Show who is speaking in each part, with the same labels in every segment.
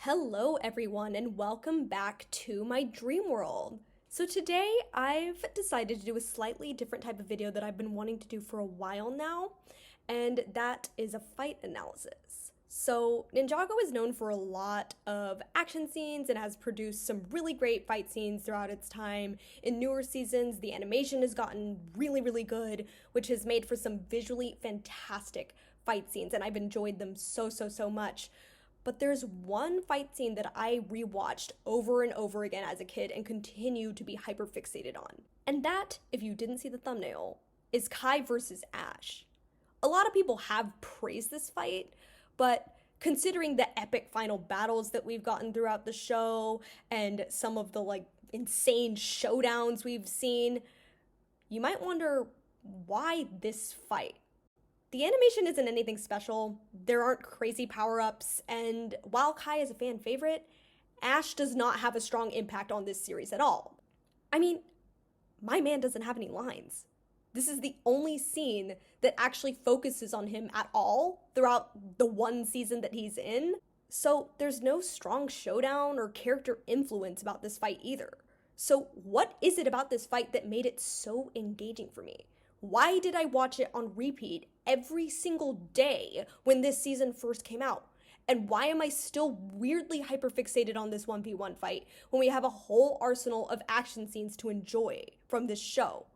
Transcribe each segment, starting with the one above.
Speaker 1: Hello everyone and welcome back to my dream world. So today I've decided to do a slightly different type of video that I've been wanting to do for a while now, and that is a fight analysis. So Ninjago is known for a lot of action scenes and has produced some really great fight scenes throughout its time. In newer seasons, the animation has gotten really good, which has made for some visually fantastic fight scenes, and I've enjoyed them so much. But there's one fight scene that I rewatched over and over again as a kid and continue to be hyper fixated on. And that, if you didn't see the thumbnail, is Kai versus Ash. A lot of people have praised this fight, but considering the epic final battles that we've gotten throughout the show and some of the insane showdowns we've seen, you might wonder why this fight? The animation isn't anything special, there aren't crazy power-ups, and while Kai is a fan favorite, Ash does not have a strong impact on this series at all. I mean, my man doesn't have any lines. This is the only scene that actually focuses on him at all throughout the one season that he's in, so there's no strong showdown or character influence about this fight either. So what is it about this fight that made it so engaging for me? Why did I watch it on repeat every single day when this season first came out? And why am I still weirdly hyperfixated on this 1v1 fight when we have a whole arsenal of action scenes to enjoy from this show?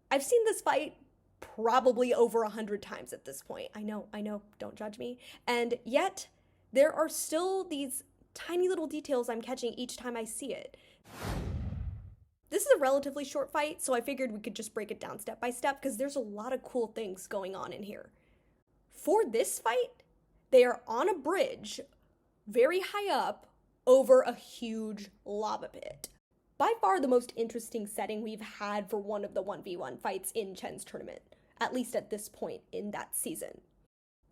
Speaker 1: I've seen this fight probably over 100 times at this point. I know, don't judge me. And yet, there are still these tiny little details I'm catching each time I see it. This is a relatively short fight, so I figured we could just break it down step by step because there's a lot of cool things going on in here. For this fight, they are on a bridge very high up over a huge lava pit. By far the most interesting setting we've had for one of the 1v1 fights in Chen's tournament, at least at this point in that season.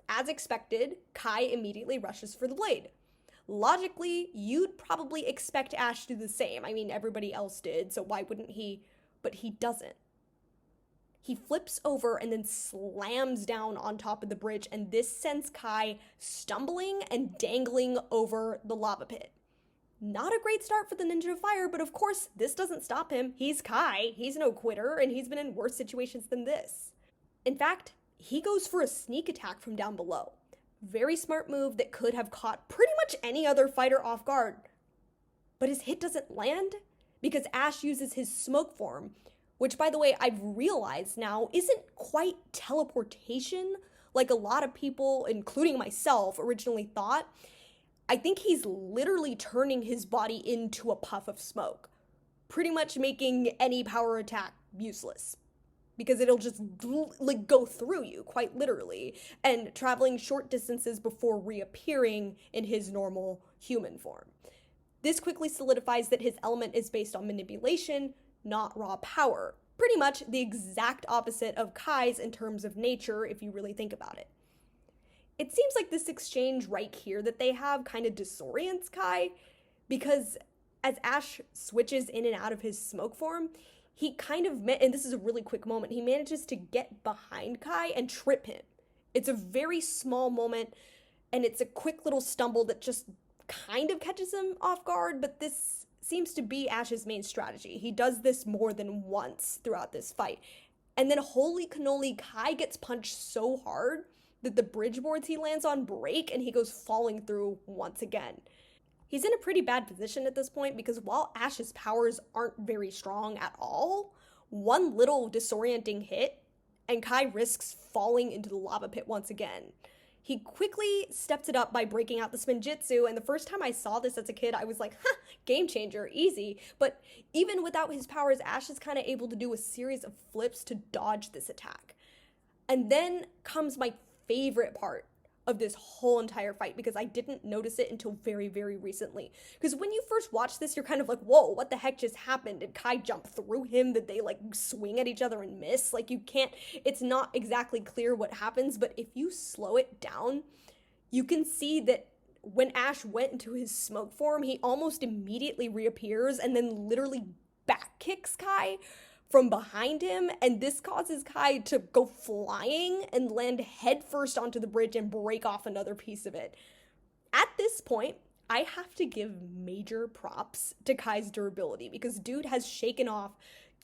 Speaker 1: As expected, Kai immediately rushes for the blade. Logically, you'd probably expect Ash to do the same. I mean, everybody else did, so why wouldn't he? But he doesn't. He flips over and then slams down on top of the bridge, and this sends Kai stumbling and dangling over the lava pit. Not a great start for the Ninja of Fire, but of course, this doesn't stop him. He's Kai, he's no quitter, and he's been in worse situations than this. In fact, he goes for a sneak attack from down below. Very smart move that could have caught pretty much any other fighter off guard. But his hit doesn't land because Ash uses his smoke form, which, by the way, I've realized now isn't quite teleportation like a lot of people, including myself, originally thought. I think he's literally turning his body into a puff of smoke, pretty much making any power attack useless. Because it'll just go through you, quite literally, and traveling short distances before reappearing in his normal human form. This quickly solidifies that his element is based on manipulation, not raw power. Pretty much the exact opposite of Kai's in terms of nature, if you really think about it. It seems like this exchange right here that they have kind of disorients Kai, because as Ash switches in and out of his smoke form, he kind of, and this is a really quick moment, he manages to get behind Kai and trip him. It's a very small moment, and it's a quick little stumble that just kind of catches him off guard, but this seems to be Ash's main strategy. He does this more than once throughout this fight. And then holy cannoli, Kai gets punched so hard that the bridge boards he lands on break, and he goes falling through once again. He's in a pretty bad position at this point because while Ash's powers aren't very strong at all, one little disorienting hit and Kai risks falling into the lava pit once again. He quickly steps it up by breaking out the spinjitzu, and the first time I saw this as a kid, I was like, game changer, easy. But even without his powers, Ash is kind of able to do a series of flips to dodge this attack. And then comes my favorite part of this whole entire fight, because I didn't notice it until very recently. Because when you first watch this, you're kind of like, whoa, what the heck just happened? Did Kai jump through him? Did they swing at each other and miss? You can't, it's not exactly clear what happens, but if you slow it down, you can see that when Ash went into his smoke form, he almost immediately reappears and then literally back kicks Kai from behind him, and this causes Kai to go flying and land headfirst onto the bridge and break off another piece of it. At this point, I have to give major props to Kai's durability because dude has shaken off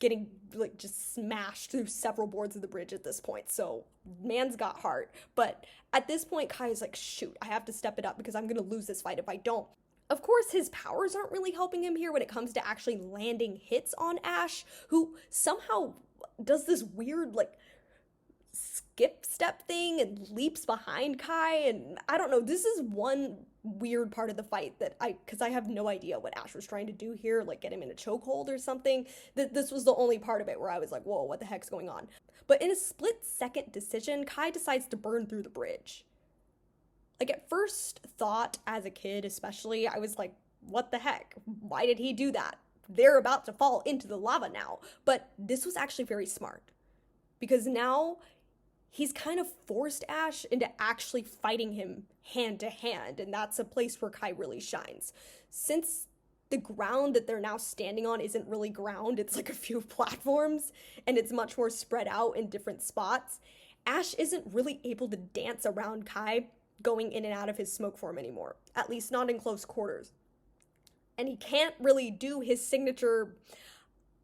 Speaker 1: getting like just smashed through several boards of the bridge at this point. So man's got heart. But at this point, Kai is like, shoot, I have to step it up because I'm gonna lose this fight if I don't. Of course, his powers aren't really helping him here when it comes to actually landing hits on Ash, who somehow does this weird like skip step thing and leaps behind Kai. And I don't know, this is one weird part of the fight that because I have no idea what Ash was trying to do here, like get him in a chokehold or something. This was the only part of it where I was like, whoa, what the heck's going on? But in a split-second decision, Kai decides to burn through the bridge. Like at first thought, as a kid especially, I was like, what the heck? Why did he do that? They're about to fall into the lava now. But this was actually very smart because now he's kind of forced Ash into actually fighting him hand to hand, and that's a place where Kai really shines. Since the ground that they're now standing on isn't really ground, it's like a few platforms, and it's much more spread out in different spots, Ash isn't really able to dance around Kai going in and out of his smoke form anymore, at least not in close quarters. And he can't really do his signature,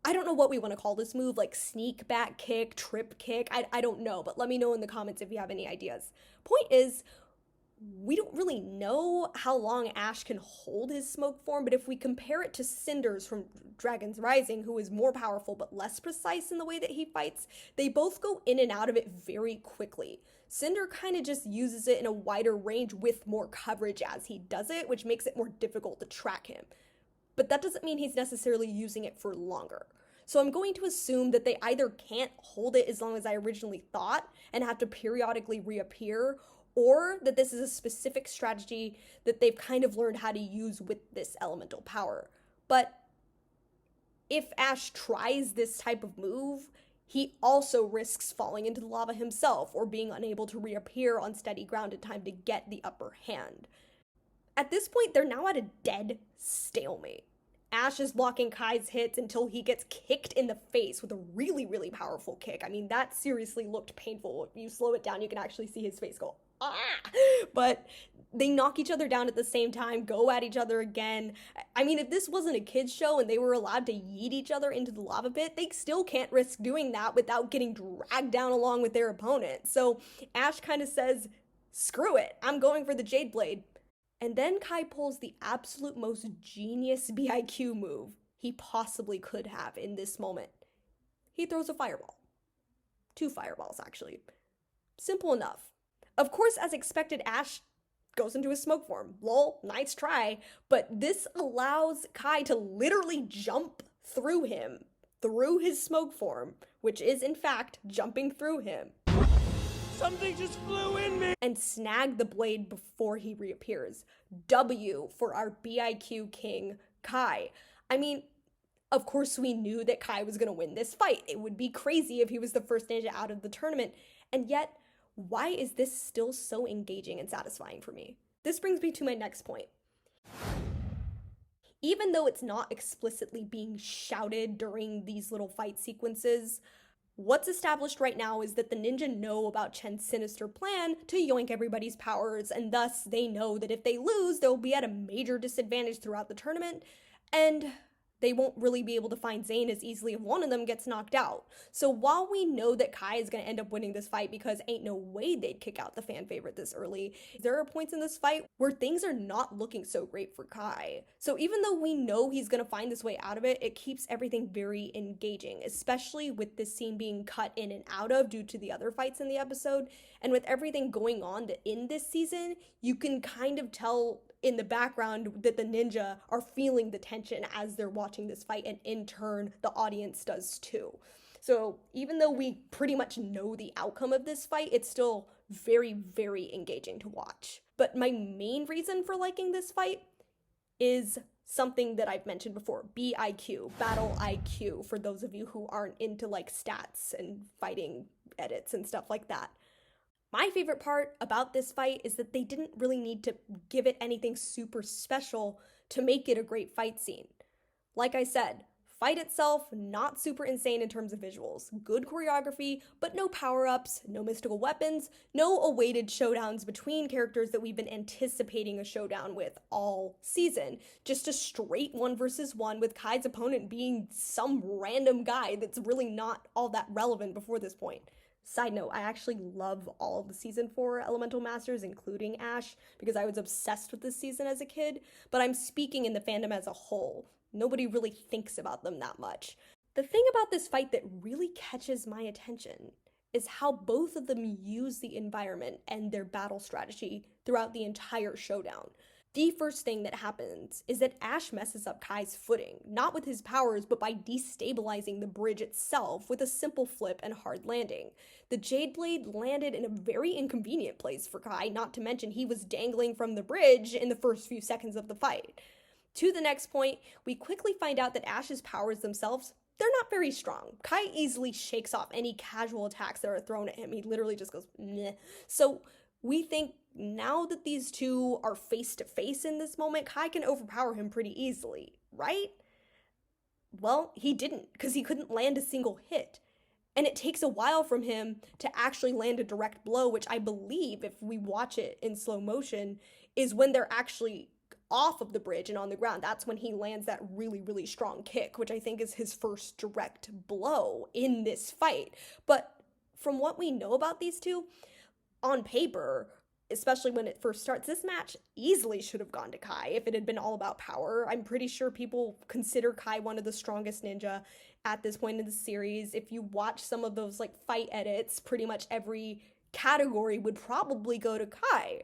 Speaker 1: I don't know what we want to call this move, like sneak back kick, trip kick, I don't know, but let me know in the comments if you have any ideas. Point is, we don't really know how long Ash can hold his smoke form, but if we compare it to Cinder's from Dragon's Rising, who is more powerful but less precise in the way that he fights, they both go in and out of it very quickly. Cinder kind of just uses it in a wider range with more coverage as he does it, which makes it more difficult to track him. But that doesn't mean he's necessarily using it for longer. So I'm going to assume that they either can't hold it as long as I originally thought and have to periodically reappear, or that this is a specific strategy that they've kind of learned how to use with this elemental power. But if Ash tries this type of move, he also risks falling into the lava himself or being unable to reappear on steady ground in time to get the upper hand. At this point, they're now at a dead stalemate. Ash is blocking Kai's hits until he gets kicked in the face with a really, really powerful kick. I mean, that seriously looked painful. If you slow it down, you can actually see his face go, ah! But they knock each other down at the same time, go at each other again. I mean, if this wasn't a kid's show and they were allowed to yeet each other into the lava pit, they still can't risk doing that without getting dragged down along with their opponent. So Ash kind of says, screw it, I'm going for the Jade Blade. And then Kai pulls the absolute most genius BIQ move he possibly could have in this moment. He throws a fireball. 2 fireballs, actually. Simple enough. Of course, as expected, Ash goes into his smoke form. Lol, nice try. But this allows Kai to literally jump through him, through his smoke form, which is in fact jumping through him.
Speaker 2: Something just flew in me!
Speaker 1: And snag the blade before he reappears. W for our BIQ king, Kai. I mean, of course we knew that Kai was gonna win this fight. It would be crazy if he was the first ninja out of the tournament. And yet, why is this still so engaging and satisfying for me? This brings me to my next point. Even though it's not explicitly being shouted during these little fight sequences, what's established right now is that the ninja know about Chen's sinister plan to yoink everybody's powers, and thus they know that if they lose, they'll be at a major disadvantage throughout the tournament, and they won't really be able to find Zayn as easily if one of them gets knocked out. So while we know that Kai is going to end up winning this fight because ain't no way they'd kick out the fan favorite this early, there are points in this fight where things are not looking so great for Kai. So even though we know he's going to find this way out of it, it keeps everything very engaging, especially with this scene being cut in and out of due to the other fights in the episode. And with everything going on in this season, you can kind of tell in the background that the ninja are feeling the tension as they're watching this fight, and in turn, the audience does too. So even though we pretty much know the outcome of this fight, it's still very, very engaging to watch. But my main reason for liking this fight is something that I've mentioned before, BIQ, Battle IQ, for those of you who aren't into like stats and fighting edits and stuff like that. My favorite part about this fight is that they didn't really need to give it anything super special to make it a great fight scene. Like I said, fight itself, not super insane in terms of visuals. Good choreography, but no power-ups, no mystical weapons, no awaited showdowns between characters that we've been anticipating a showdown with all season. Just a straight 1v1 with Kai's opponent being some random guy that's really not all that relevant before this point. Side note, I actually love all of the season 4 Elemental Masters, including Ash, because I was obsessed with this season as a kid, but I'm speaking in the fandom as a whole. Nobody really thinks about them that much. The thing about this fight that really catches my attention is how both of them use the environment and their battle strategy throughout the entire showdown. The first thing that happens is that Ash messes up Kai's footing, not with his powers, but by destabilizing the bridge itself with a simple flip and hard landing. The Jade Blade landed in a very inconvenient place for Kai, not to mention he was dangling from the bridge in the first few seconds of the fight. To the next point, we quickly find out that Ash's powers themselves, they're not very strong. Kai easily shakes off any casual attacks that are thrown at him. He literally just goes, meh. So we think now that these two are face to face in this moment, Kai can overpower him pretty easily, right? Well, he didn't, because he couldn't land a single hit. And it takes a while from him to actually land a direct blow, which I believe, if we watch it in slow motion, is when they're actually off of the bridge and on the ground. That's when he lands that really, really strong kick, which I think is his first direct blow in this fight. But from what we know about these two, on paper, especially when it first starts, this match easily should have gone to Kai if it had been all about power. I'm pretty sure people consider Kai one of the strongest ninja at this point in the series. If you watch some of those like fight edits, pretty much every category would probably go to Kai.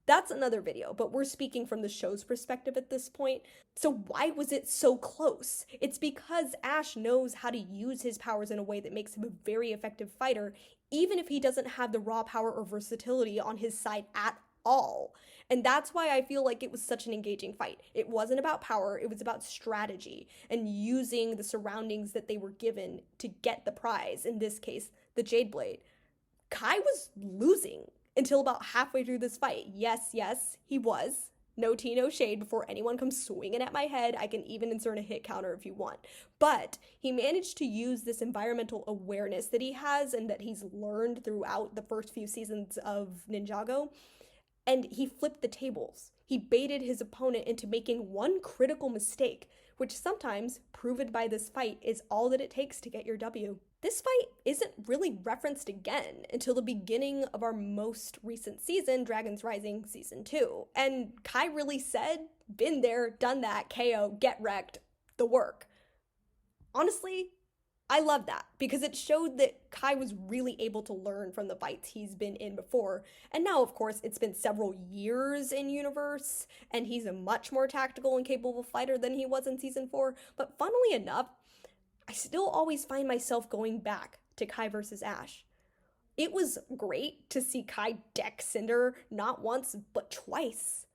Speaker 1: That's another video, but we're speaking from the show's perspective at this point. So why was it so close? It's because Ash knows how to use his powers in a way that makes him a very effective fighter, even if he doesn't have the raw power or versatility on his side at all. And that's why I feel like it was such an engaging fight. It wasn't about power, it was about strategy and using the surroundings that they were given to get the prize, in this case, the Jade Blade. Kai was losing until about halfway through this fight. Yes, he was. No tea, no shade before anyone comes swinging at my head. I can even insert a hit counter if you want. But he managed to use this environmental awareness that he has and that he's learned throughout the first few seasons of Ninjago, and he flipped the tables. He baited his opponent into making one critical mistake, which sometimes, proven by this fight, is all that it takes to get your W. This fight isn't really referenced again until the beginning of our most recent season, Dragon's Rising Season 2. And Kai really said, been there, done that, KO, get wrecked, the work. Honestly, I love that because it showed that Kai was really able to learn from the fights he's been in before. And now, of course, it's been several years in universe, and he's a much more tactical and capable fighter than he was in Season 4. But funnily enough, I still always find myself going back to Kai versus Ash. It was great to see Kai deck Cinder not once, but twice.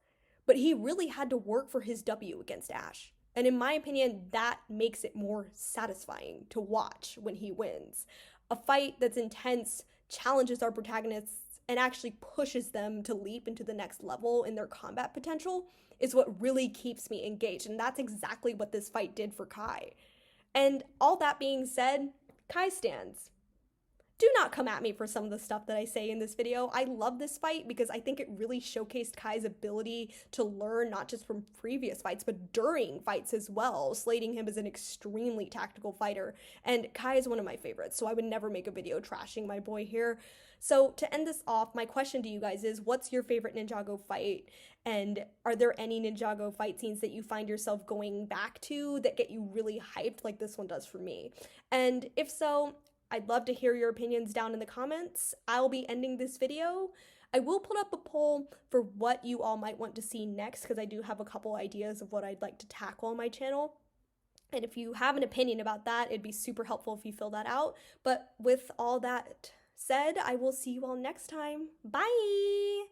Speaker 1: But he really had to work for his W against Ash. And in my opinion, that makes it more satisfying to watch when he wins. A fight that's intense, challenges our protagonists, and actually pushes them to leap into the next level in their combat potential is what really keeps me engaged. And that's exactly what this fight did for Kai. And all that being said, Kai stands. Do not come at me for some of the stuff that I say in this video. I love this fight because I think it really showcased Kai's ability to learn not just from previous fights, but during fights as well, slating him as an extremely tactical fighter. And Kai is one of my favorites, so I would never make a video trashing my boy here. So to end this off, my question to you guys is, what's your favorite Ninjago fight? And are there any Ninjago fight scenes that you find yourself going back to that get you really hyped like this one does for me? And if so, I'd love to hear your opinions down in the comments. I'll be ending this video. I will put up a poll for what you all might want to see next because I do have a couple ideas of what I'd like to tackle on my channel. And if you have an opinion about that, it'd be super helpful if you fill that out. But with all that said, I will see you all next time. Bye!